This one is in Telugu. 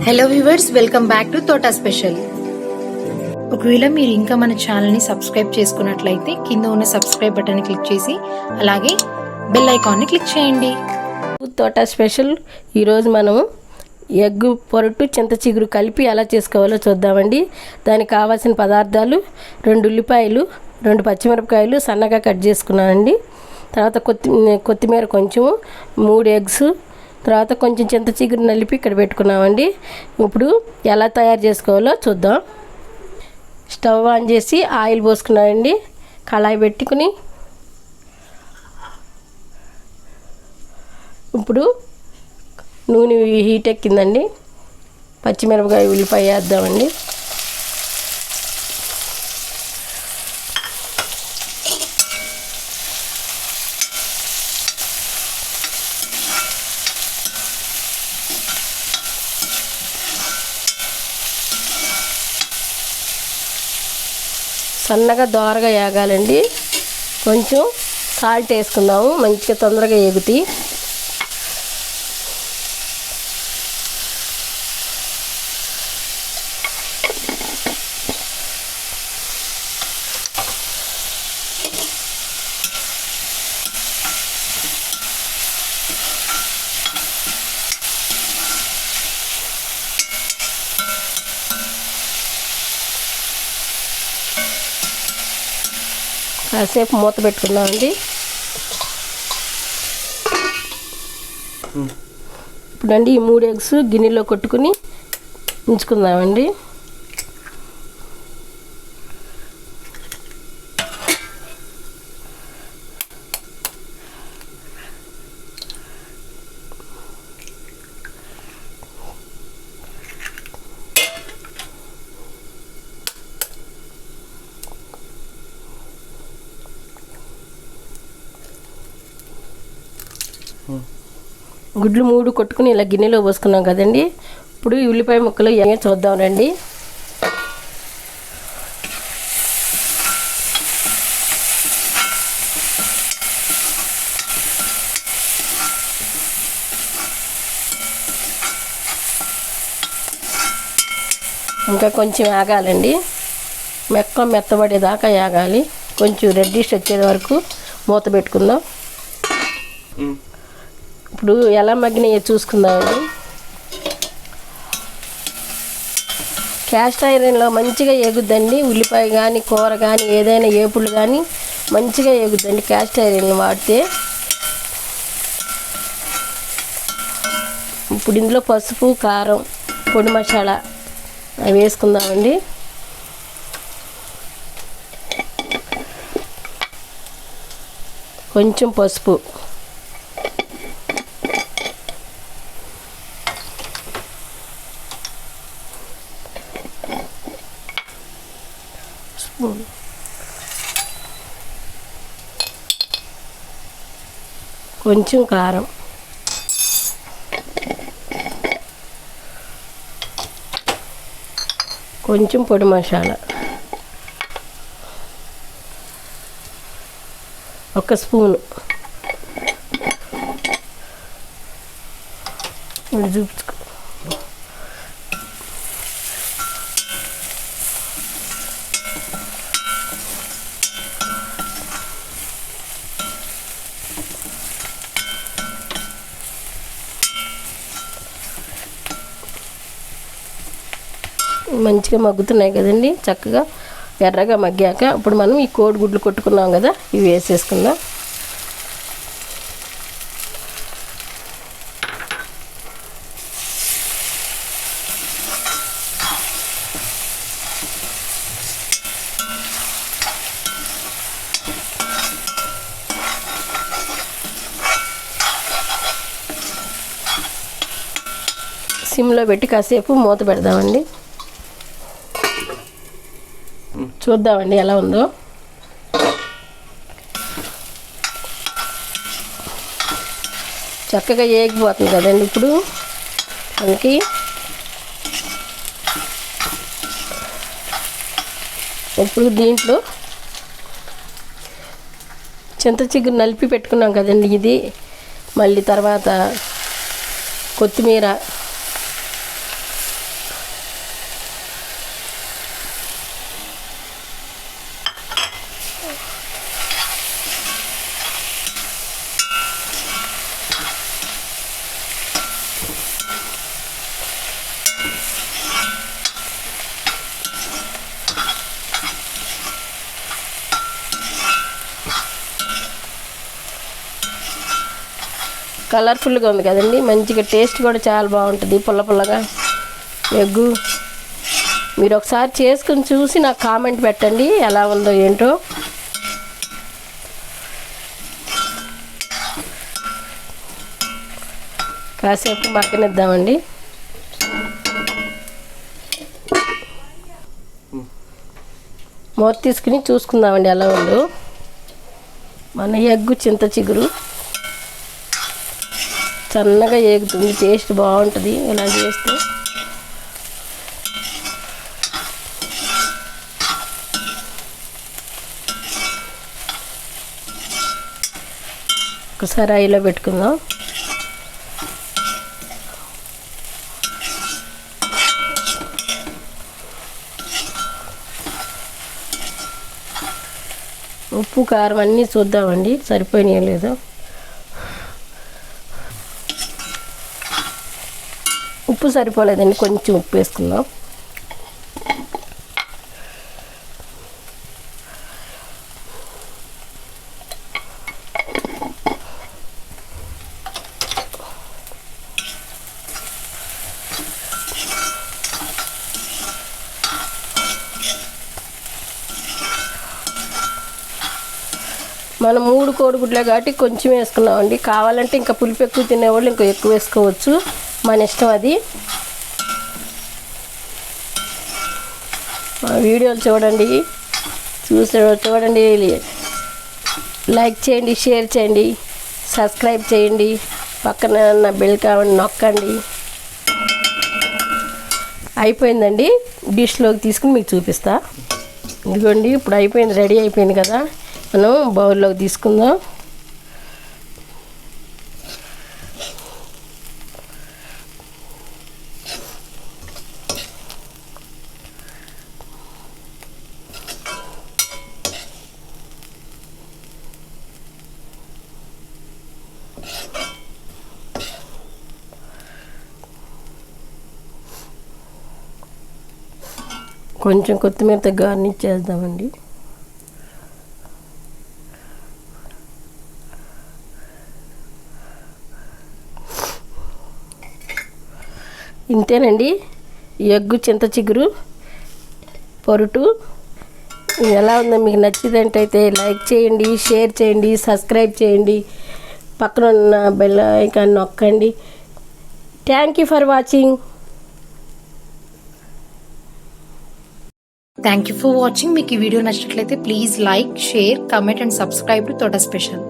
Hello viewers, welcome back to Thota special. ఒకవేళ మీరు ఇంకా మన ఛానల్ని సబ్స్క్రైబ్ చేసుకున్నట్లయితే కింద ఉన్న సబ్స్క్రైబ్ బటన్ క్లిక్ చేసి అలాగే బెల్ ఐకాన్ని క్లిక్ చేయండి. తోటా స్పెషల్ ఈరోజు మనము ఎగ్గు పొరటు చింత చిగురు కలిపి ఎలా చేసుకోవాలో చూద్దామండి. దానికి కావాల్సిన పదార్థాలు 2 ఉల్లిపాయలు, 2 పచ్చిమిరపకాయలు సన్నగా కట్ చేసుకున్నానండి. తర్వాత కొత్తిమీర కొంచెము, 3 ఎగ్స్, తర్వాత కొంచెం చింత చిగురు నలిపి ఇక్కడ పెట్టుకున్నామండి. ఇప్పుడు ఎలా తయారు చేసుకోవాలో చూద్దాం. స్టవ్ ఆన్ చేసి ఆయిల్ పోసుకున్నానండి. కళాయి పెట్టుకుని ఇప్పుడు నూనె హీట్ ఎక్కిందండి. పచ్చిమిరపకాయ ఉల్లిపాయ వేద్దామండి. సన్నగా దోరగా వేగాలండి. కొంచెం సాల్ట్ వేసుకుందాము, మంచిగా తొందరగా ఎగుతాయి. కాసేపు మూత పెట్టుకుందామండి. ఇప్పుడండి ఈ 3 ఎగ్స్ గిన్నెలో కొట్టుకుని ఉంచుకుందామండి. గుడ్లు 3 కొట్టుకుని ఇలా గిన్నెలో పోసుకున్నాం కదండి. ఇప్పుడు ఈ ఉల్లిపాయ ముక్కలు ఏమో చూద్దాం రండి. ఇంకా కొంచెం ఆగాలండి. మెత్తబడేదాకా ఆగాలి. కొంచెం రెడ్డిష్ వచ్చే వరకు మూత పెట్టుకుందాం. ఇప్పుడు ఎలా మగ్గినాయో చూసుకుందామండి. క్యాస్ట్ ఐరన్లో మంచిగా ఎగుద్దండి. ఉల్లిపాయ కానీ కూర కానీ ఏదైనా ఏపుళ్ళు కానీ మంచిగా ఎగుద్దండి క్యాస్ట్ ఐరన్ వాడితే. ఇప్పుడు ఇందులో పసుపు, కారం, పొడి మసాలా అవి వేసుకుందామండి. కొంచెం పసుపు, కొంచెం కారం, కొంచెం పొడి మసాలా, 1 స్పూను చూపించుకో. మంచిగా మగ్గుతున్నాయి కదండి. చక్కగా ఎర్రగా మగ్గాక ఇప్పుడు మనం ఈ కోడిగుడ్లు కొట్టుకున్నాం కదా, ఇవి వేసేసుకుందాం. సిమ్లో పెట్టి కాసేపు మూత పెడదామండి. చూద్దామండి ఎలా ఉందో. చక్కగా ఏగిపోతుంది కదండి ఇప్పుడు మనకి. ఇప్పుడు దీంట్లో చింత చిగురు నలిపి పెట్టుకున్నాం కదండి, ఇది మళ్ళీ తర్వాత కొత్తిమీర, కలర్ఫుల్గా ఉంది కదండి, మంచిగా టేస్ట్ కూడా చాలా బాగుంటుంది పుల్ల పుల్లగా ఎగ్గు. మీరు ఒకసారి చేసుకుని చూసి నాకు కామెంట్ పెట్టండి ఎలా ఉందో ఏంటో. కాసేపు మగ్గనిద్దామండి. మూత తీసుకుని చూసుకుందామండి ఎలా ఉందో. మన ఎగ్గు చింత చిగురు సన్నగా ఏగుతుంది, టేస్ట్ బాగుంటుంది ఇలా చేస్తే. ఒకసారి ఆయిల్లో పెట్టుకుందాం. ఉప్పు కారం అన్నీ చూద్దామండి సరిపోయినాయో లేదో. ఉప్పు సరిపోలేదండి, కొంచెం ఉప్పు వేసుకుందాం. మనం 3 కోడిగుడ్లే కాబట్టి కొంచెం వేసుకున్నామండి. కావాలంటే ఇంకా పులుపు ఎక్కువ తినేవాళ్ళు ఇంకా ఎక్కువ వేసుకోవచ్చు, మన ఇష్టం అది. మా వీడియోలు చూడండి, చూడండి, లైక్ చేయండి, షేర్ చేయండి, సబ్స్క్రైబ్ చేయండి, పక్కన ఉన్న బెల్ కావండి నొక్కండి. అయిపోయిందండి, డిష్లోకి తీసుకుని మీకు చూపిస్తా. ఇదిగోండి ఇప్పుడు అయిపోయింది, రెడీ అయిపోయింది కదా. మనం బౌల్లోకి తీసుకుందాం. కొంచెం కొత్తిమీరతో గార్నిష్ చేద్దామండి. ఇంతేనండి ఎగ్గు చింత చిగురు పొరుటు. ఎలా ఉందో మీకు నచ్చినట్టయితే లైక్ చేయండి, షేర్ చేయండి, సబ్స్క్రైబ్ చేయండి, పక్కన ఉన్న బెల్ ఐకాన్ నొక్కండి. Thank you for watching. Thank you for watching. మీకు ఈ వీడియో నచ్చినట్లయితే please like, share, comment and subscribe to తోట స్పెషల్.